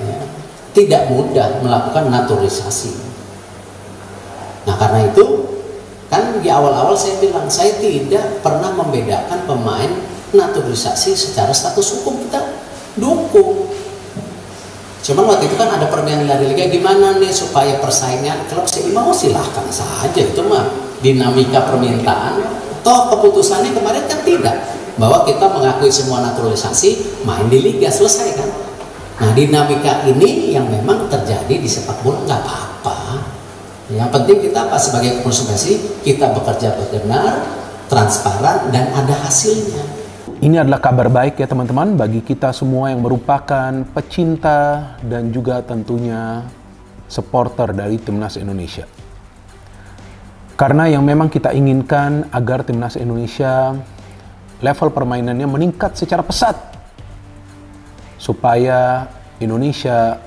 ya, tidak mudah melakukan naturalisasi. Nah karena itu kan di awal-awal saya bilang saya tidak pernah membedakan pemain naturalisasi secara status hukum, kita dukung. Cuman waktu itu kan ada permainan dari liga, gimana nih supaya persaingan klub seimbang, silahkan saja, itu mah dinamika permintaan. Toh keputusannya kemarin kan tidak, bahwa kita mengakui semua naturalisasi, main di liga, selesai kan. Nah dinamika ini yang memang terjadi di sepak bola, nggak apa-apa. Yang penting kita apa sebagai konsultasi, kita bekerja benar, transparan, dan ada hasilnya. Ini adalah kabar baik ya teman-teman bagi kita semua yang merupakan pecinta dan juga tentunya supporter dari Timnas Indonesia. Karena yang memang kita inginkan agar Timnas Indonesia level permainannya meningkat secara pesat supaya Indonesia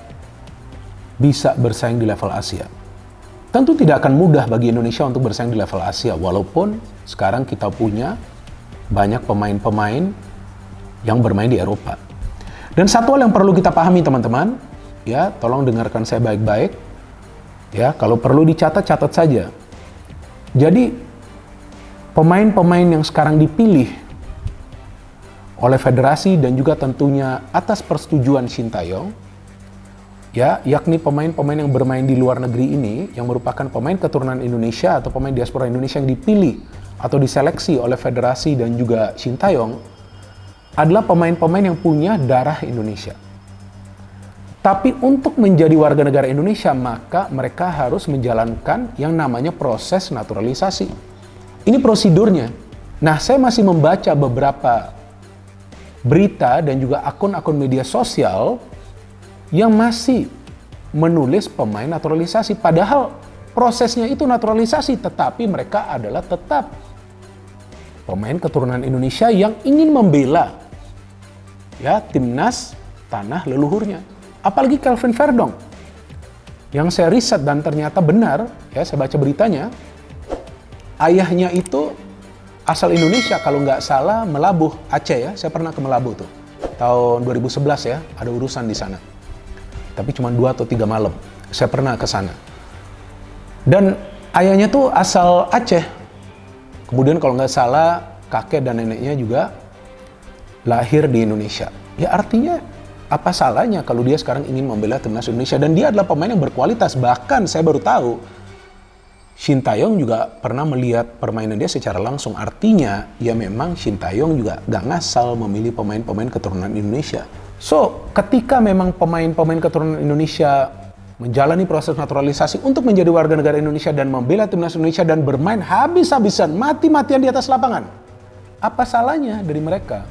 bisa bersaing di level Asia. Tentu tidak akan mudah bagi Indonesia untuk bersaing di level Asia, walaupun sekarang kita punya banyak pemain-pemain yang bermain di Eropa. Dan satu hal yang perlu kita pahami teman-teman, ya, tolong dengarkan saya baik-baik. Ya, kalau perlu dicatat, catat saja. Jadi pemain-pemain yang sekarang dipilih oleh federasi dan juga tentunya atas persetujuan Sintayong, ya, yakni pemain-pemain yang bermain di luar negeri ini yang merupakan pemain keturunan Indonesia atau pemain diaspora Indonesia yang dipilih atau diseleksi oleh federasi dan juga Sintayong adalah pemain-pemain yang punya darah Indonesia. Tapi untuk menjadi warga negara Indonesia, maka mereka harus menjalankan yang namanya proses naturalisasi. Ini prosedurnya. Nah, saya masih membaca beberapa berita dan juga akun-akun media sosial yang masih menulis pemain naturalisasi. Padahal prosesnya itu naturalisasi, tetapi mereka adalah tetap pemain keturunan Indonesia yang ingin membela ya timnas tanah leluhurnya. Apalagi Kelvin Verdong yang saya riset dan ternyata benar, ya, saya baca beritanya, ayahnya itu asal Indonesia, kalau nggak salah Melabuh, Aceh ya. Saya pernah ke Melabuh tuh tahun 2011 ya, ada urusan di sana. Tapi cuma 2 atau 3 malam. Saya pernah ke sana. Dan ayahnya tuh asal Aceh. Kemudian kalau nggak salah kakek dan neneknya juga lahir di Indonesia. Ya artinya apa salahnya kalau dia sekarang ingin membela timnas Indonesia, dan dia adalah pemain yang berkualitas. Bahkan saya baru tahu Sintayong juga pernah melihat permainan dia secara langsung. Artinya ya memang Sintayong juga nggak ngasal memilih pemain-pemain keturunan Indonesia. So ketika memang pemain-pemain keturunan Indonesia menjalani proses naturalisasi untuk menjadi warga negara Indonesia dan membela timnas Indonesia dan bermain habis-habisan, mati-matian di atas lapangan, apa salahnya dari mereka?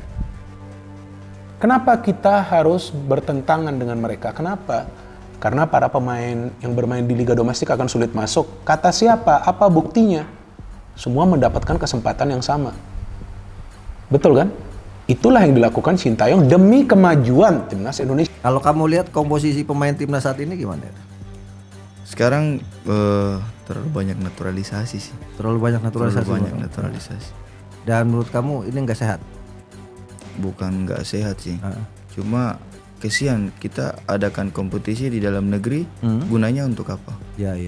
Kenapa kita harus bertentangan dengan mereka? Kenapa? Karena para pemain yang bermain di liga domestik akan sulit masuk. Kata siapa? Apa buktinya? Semua mendapatkan kesempatan yang sama. Betul kan? Itulah yang dilakukan Sintayong demi kemajuan timnas Indonesia. Kalau kamu lihat komposisi pemain timnas saat ini gimana? Sekarang terlalu banyak naturalisasi sih. Terlalu banyak naturalisasi. Terlalu banyak naturalisasi. Dan menurut kamu ini nggak sehat? Bukan nggak sehat sih. Cuma kesian kita adakan kompetisi di dalam negeri, gunanya untuk apa? Ya.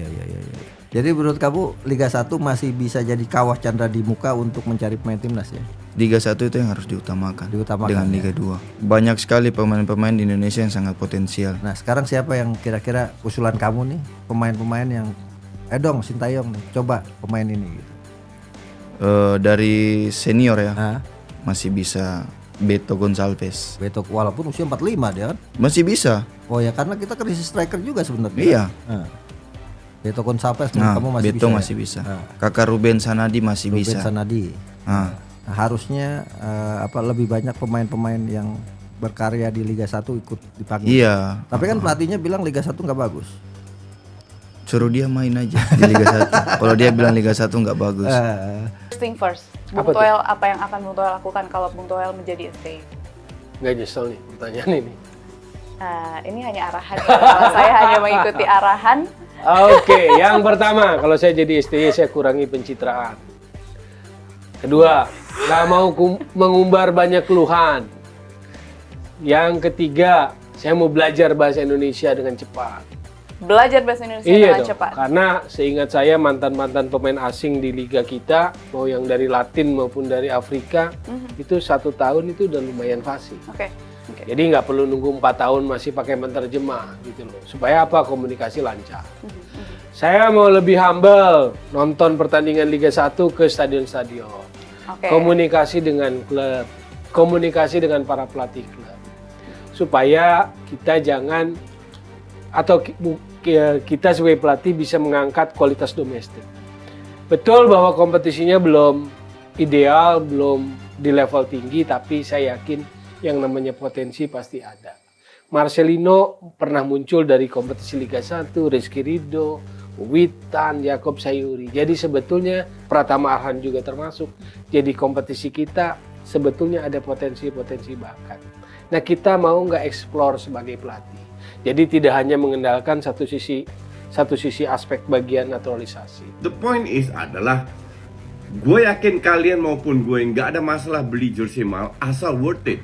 Jadi menurut kamu Liga 1 masih bisa jadi kawah candra di muka untuk mencari pemain timnas ya? Liga 1 itu yang harus diutamakan dengan ya? Liga 2. Banyak sekali pemain-pemain di Indonesia yang sangat potensial. Nah sekarang siapa yang kira-kira usulan kamu nih, pemain-pemain yang dong Sintayong nih, coba pemain ini gitu. Dari senior ya, masih bisa Beto Gonçalves. Beto walaupun usia 45 dia kan? Masih bisa. Oh ya, karena kita krisis striker juga sebenarnya. Iya. Beto Gonçalves kamu masih Beto bisa. masih bisa. Kakak Ruben Sanadi masih Ruben bisa. Sanadi. Nah, harusnya lebih banyak pemain-pemain yang berkarya di Liga 1 ikut dipanggil. Iya. Tapi kan pelatihnya bilang Liga 1 nggak bagus. Suruh dia main aja di Liga 1. Kalau dia bilang Liga 1 nggak bagus. First thing first, Bung Toel, apa yang akan Bung Toel lakukan kalau Bung Toel menjadi ST? Nggak nyesel nih pertanyaan ini. Ini hanya arahan. Kalau saya hanya mengikuti arahan. Oke, yang pertama, kalau saya jadi STY saya kurangi pencitraan. Kedua, nggak mau mengumbar banyak keluhan. Yang ketiga, Saya mau belajar bahasa Indonesia dengan cepat. Belajar bahasa Indonesia Iya dengan dong, cepat. karena seingat saya mantan-mantan pemain asing di liga kita, mau yang dari Latin maupun dari Afrika, itu 1 tahun itu udah lumayan fasih. Oke. Jadi nggak perlu nunggu 4 tahun masih pakai menerjemah gitu loh. Supaya apa? Komunikasi lancar. Saya mau lebih humble, nonton pertandingan Liga 1 ke stadion-stadion. Oke. Komunikasi dengan klub, komunikasi dengan para pelatih klub. Supaya kita jangan, atau kita sebagai pelatih bisa mengangkat kualitas domestik. Betul bahwa kompetisinya belum ideal, belum di level tinggi, tapi saya yakin yang namanya potensi pasti ada. Marcelino pernah muncul dari kompetisi Liga 1, Rizky Ridho, Witan, Yakob Sayuri. Jadi sebetulnya Pratama Arhan juga termasuk. Jadi kompetisi kita sebetulnya ada potensi-potensi bakat. Nah, kita mau nggak explore sebagai pelatih. Jadi tidak hanya mengendalikan satu sisi aspek bagian naturalisasi. The point is adalah gue yakin kalian maupun gue nggak ada masalah beli jersey mahal asal worth it.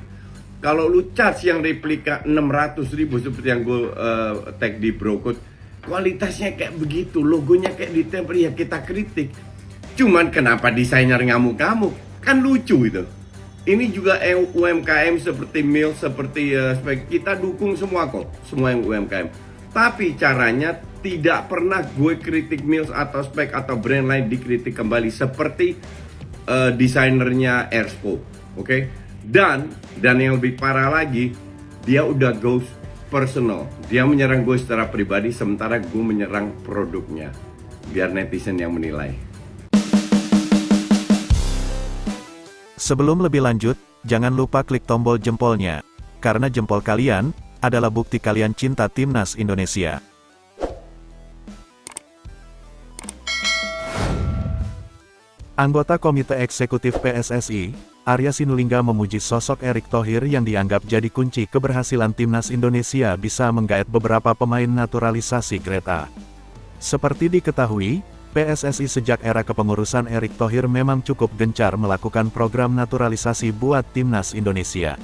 Kalau lu charge yang replika 600.000 seperti yang gue tag di Brocode, kualitasnya kayak begitu, logonya kayak ditempel, ya kita kritik. Cuman kenapa desainer ngamuk-ngamuk? Kan lucu itu. Ini juga UMKM seperti Mills, seperti kita dukung semua kok, semua yang UMKM. Tapi caranya tidak pernah gue kritik Mills atau Spek atau brand lain dikritik kembali seperti desainernya Airspo, oke? Dan yang lebih parah lagi, dia udah go personal. Dia menyerang gue secara pribadi, sementara gue menyerang produknya. Biar netizen yang menilai. Sebelum lebih lanjut, jangan lupa klik tombol jempolnya, karena jempol kalian adalah bukti kalian cinta Timnas Indonesia. Anggota Komite Eksekutif PSSI, Arya Sinulinga memuji sosok Erick Thohir yang dianggap jadi kunci keberhasilan Timnas Indonesia bisa menggait beberapa pemain naturalisasi Greta. Seperti diketahui, PSSI sejak era kepengurusan Erick Thohir memang cukup gencar melakukan program naturalisasi buat Timnas Indonesia.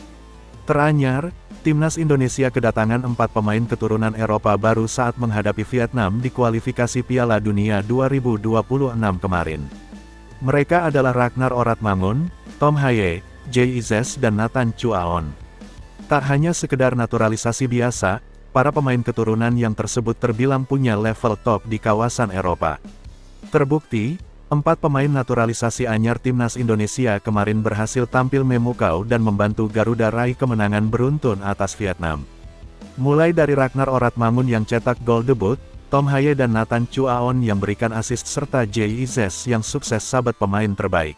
Teranyar, Timnas Indonesia kedatangan 4 pemain keturunan Eropa baru saat menghadapi Vietnam di kualifikasi Piala Dunia 2026 kemarin. Mereka adalah Ragnar Oratmangun, Tom Haye, Jay Izes dan Nathan Chuaon. Tak hanya sekedar naturalisasi biasa, para pemain keturunan yang tersebut terbilang punya level top di kawasan Eropa. Terbukti, 4 pemain naturalisasi anyar Timnas Indonesia kemarin berhasil tampil memukau dan membantu Garuda raih kemenangan beruntun atas Vietnam. Mulai dari Ragnar Oratmangun yang cetak gol debut, Tom Haye dan Nathan Chuaon yang berikan assist serta Jay Izes yang sukses sabat pemain terbaik.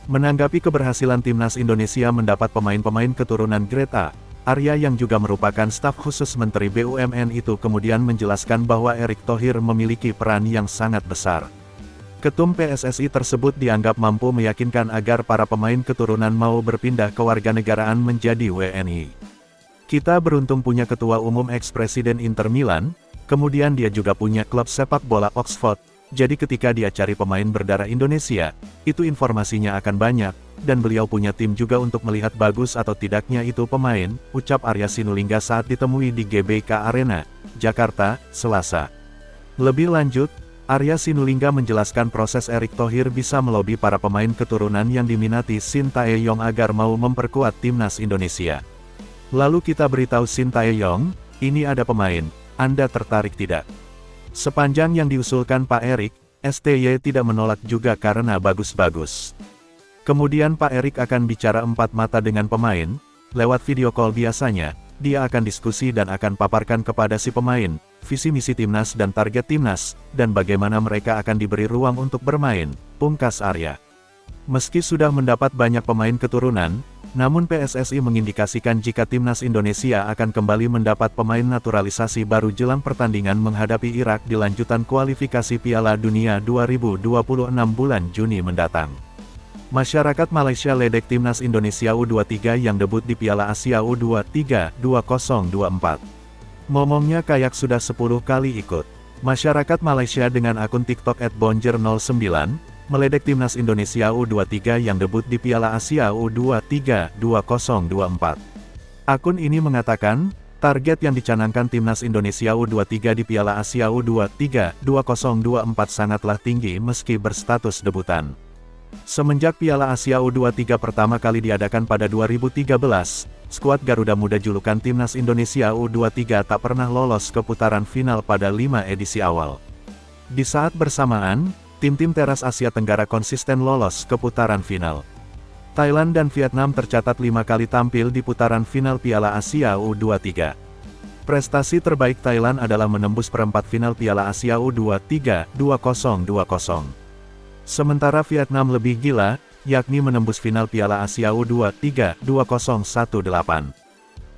Menanggapi keberhasilan Timnas Indonesia mendapat pemain-pemain keturunan Greta, Arya yang juga merupakan staf khusus Menteri BUMN itu kemudian menjelaskan bahwa Erick Thohir memiliki peran yang sangat besar. Ketum PSSI tersebut dianggap mampu meyakinkan agar para pemain keturunan mau berpindah kewarganegaraan menjadi WNI. Kita beruntung punya ketua umum ex-presiden Inter Milan, kemudian dia juga punya klub sepak bola Oxford, jadi ketika dia cari pemain berdarah Indonesia, itu informasinya akan banyak, dan beliau punya tim juga untuk melihat bagus atau tidaknya itu pemain, ucap Arya Sinulinga saat ditemui di GBK Arena, Jakarta, Selasa. Lebih lanjut, Arya Sinulinga menjelaskan proses Erick Thohir bisa melobi para pemain keturunan yang diminati Shin Tae-yong agar mau memperkuat Timnas Indonesia. Lalu kita beritahu Shin Tae-yong, ini ada pemain, Anda tertarik tidak? Sepanjang yang diusulkan Pak Erick, STY tidak menolak juga karena bagus-bagus. Kemudian Pak Erick akan bicara 4 mata dengan pemain, lewat video call biasanya, dia akan diskusi dan akan paparkan kepada si pemain, visi misi Timnas dan target Timnas, dan bagaimana mereka akan diberi ruang untuk bermain, pungkas Arya. Meski sudah mendapat banyak pemain keturunan, namun PSSI mengindikasikan jika Timnas Indonesia akan kembali mendapat pemain naturalisasi baru jelang pertandingan menghadapi Irak di lanjutan kualifikasi Piala Dunia 2026 bulan Juni mendatang. Masyarakat Malaysia ledek Timnas Indonesia U23 yang debut di Piala Asia U23 2024. Momongnya kayak sudah 10 kali ikut. Masyarakat Malaysia dengan akun TikTok @bonjer09, meledek Timnas Indonesia U23 yang debut di Piala Asia U23 2024. Akun ini mengatakan, Target yang dicanangkan Timnas Indonesia U23 di Piala Asia U23 2024 sangatlah tinggi meski berstatus debutan. Semenjak Piala Asia U23 pertama kali diadakan pada 2013, skuad Garuda Muda julukan Timnas Indonesia U23 tak pernah lolos ke putaran final pada 5 edisi awal. Di saat bersamaan, tim-tim teras Asia Tenggara konsisten lolos ke putaran final. Thailand dan Vietnam tercatat 5 kali tampil di putaran final Piala Asia U23. Prestasi terbaik Thailand adalah menembus perempat final Piala Asia U23 2020. Sementara Vietnam lebih gila, yakni menembus final Piala Asia U23 2018.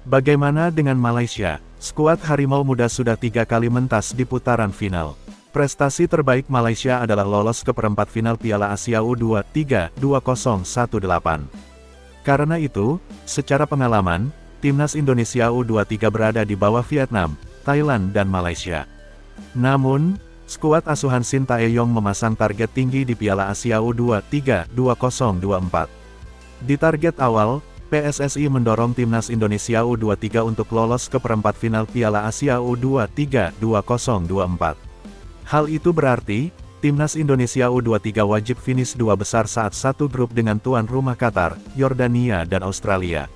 Bagaimana dengan Malaysia? Skuad Harimau Muda sudah 3 kali mentas di putaran final. Prestasi terbaik Malaysia adalah lolos ke perempat final Piala Asia U23 2018. Karena itu, secara pengalaman, Timnas Indonesia U23 berada di bawah Vietnam, Thailand dan Malaysia. Namun, skuad asuhan Shin Tae-yong memasang target tinggi di Piala Asia U23 2024. Di target awal, PSSI mendorong Timnas Indonesia U23 untuk lolos ke perempat final Piala Asia U23 2024. Hal itu berarti, Timnas Indonesia U23 wajib finish 2 besar saat satu grup dengan tuan rumah Qatar, Yordania dan Australia.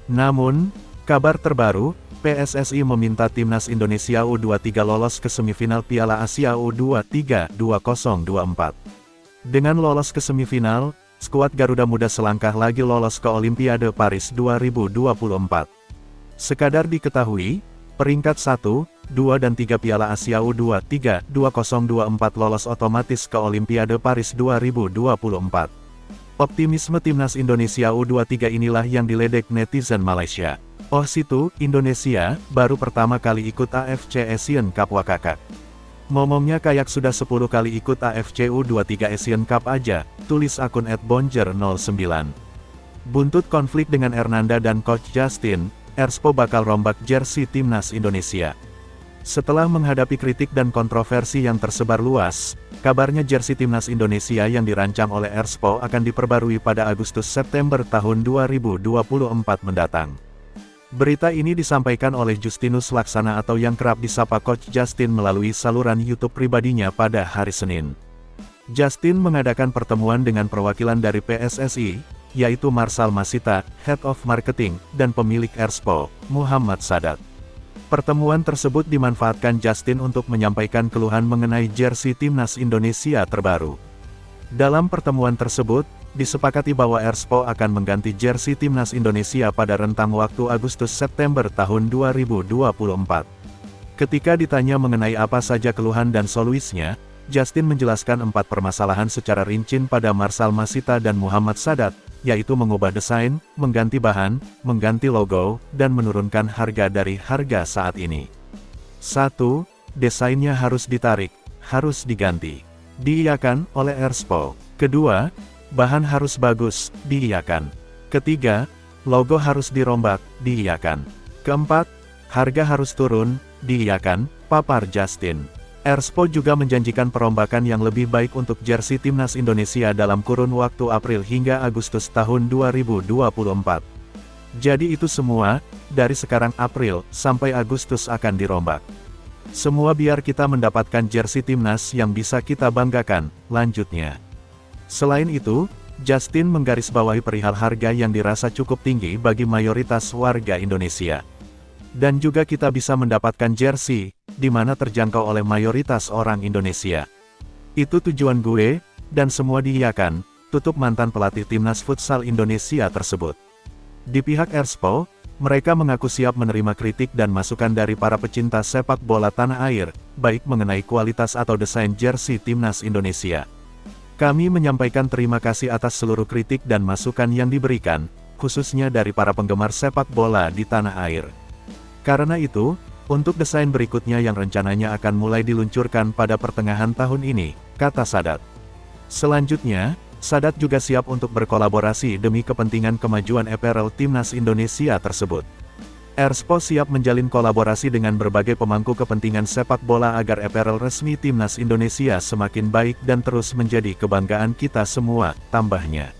Namun, kabar terbaru, PSSI meminta Timnas Indonesia U23 lolos ke semifinal Piala Asia U23 2024. Dengan lolos ke semifinal, skuad Garuda Muda selangkah lagi lolos ke Olimpiade Paris 2024. Sekadar diketahui, peringkat 1, 2 dan 3 Piala Asia U23 2024 lolos otomatis ke Olimpiade Paris 2024. Optimisme Timnas Indonesia U23 inilah yang diledek netizen Malaysia. Oh situ, Indonesia, baru pertama kali ikut AFC Asian Cup Wakakak. Ngomongnya kayak sudah 10 kali ikut AFC U23 Asian Cup aja, tulis akun @bonjer09. Buntut konflik dengan Hernanda dan Coach Justin, Erspo bakal rombak jersey Timnas Indonesia. Setelah menghadapi kritik dan kontroversi yang tersebar luas, kabarnya jersey Timnas Indonesia yang dirancang oleh Erspo akan diperbarui pada Agustus-September tahun 2024 mendatang. Berita ini disampaikan oleh Justinus Laksana atau yang kerap disapa Coach Justin melalui saluran YouTube pribadinya pada hari Senin. Justin mengadakan pertemuan dengan perwakilan dari PSSI, yaitu Marsal Masita, Head of Marketing, dan pemilik Erspo, Muhammad Sadat. Pertemuan tersebut dimanfaatkan Justin untuk menyampaikan keluhan mengenai jersey Timnas Indonesia terbaru. Dalam pertemuan tersebut, disepakati bahwa Erspo akan mengganti jersey Timnas Indonesia pada rentang waktu Agustus-September tahun 2024. Ketika ditanya mengenai apa saja keluhan dan solusinya, Justin menjelaskan 4 permasalahan secara rinci pada Marsal Masita dan Muhammad Sadat, yaitu mengubah desain, mengganti bahan, mengganti logo, dan menurunkan harga dari harga saat ini. 1. Desainnya harus ditarik, harus diganti. Diiyakan oleh Erspo. Kedua, bahan harus bagus, diiyakan. Ketiga, logo harus dirombak, diiyakan. Keempat, harga harus turun, diiyakan, papar Justin. Erspo juga menjanjikan perombakan yang lebih baik untuk jersey Timnas Indonesia dalam kurun waktu April hingga Agustus tahun 2024. Jadi itu semua, dari sekarang April sampai Agustus akan dirombak. Semua biar kita mendapatkan jersey Timnas yang bisa kita banggakan, lanjutnya. Selain itu, Justin menggarisbawahi perihal harga yang dirasa cukup tinggi bagi mayoritas warga Indonesia. Dan juga kita bisa mendapatkan jersey, di mana terjangkau oleh mayoritas orang Indonesia. Itu tujuan gue, dan semua diiyakan, tutup mantan pelatih Timnas Futsal Indonesia tersebut. Di pihak Erspo, mereka mengaku siap menerima kritik dan masukan dari para pecinta sepak bola tanah air, baik mengenai kualitas atau desain jersey Timnas Indonesia. Kami menyampaikan terima kasih atas seluruh kritik dan masukan yang diberikan, khususnya dari para penggemar sepak bola di tanah air. Karena itu, untuk desain berikutnya yang rencananya akan mulai diluncurkan pada pertengahan tahun ini, kata Sadat. Selanjutnya, Sadat juga siap untuk berkolaborasi demi kepentingan kemajuan apparel Timnas Indonesia tersebut. Erspo siap menjalin kolaborasi dengan berbagai pemangku kepentingan sepak bola agar apparel resmi Timnas Indonesia semakin baik dan terus menjadi kebanggaan kita semua, tambahnya.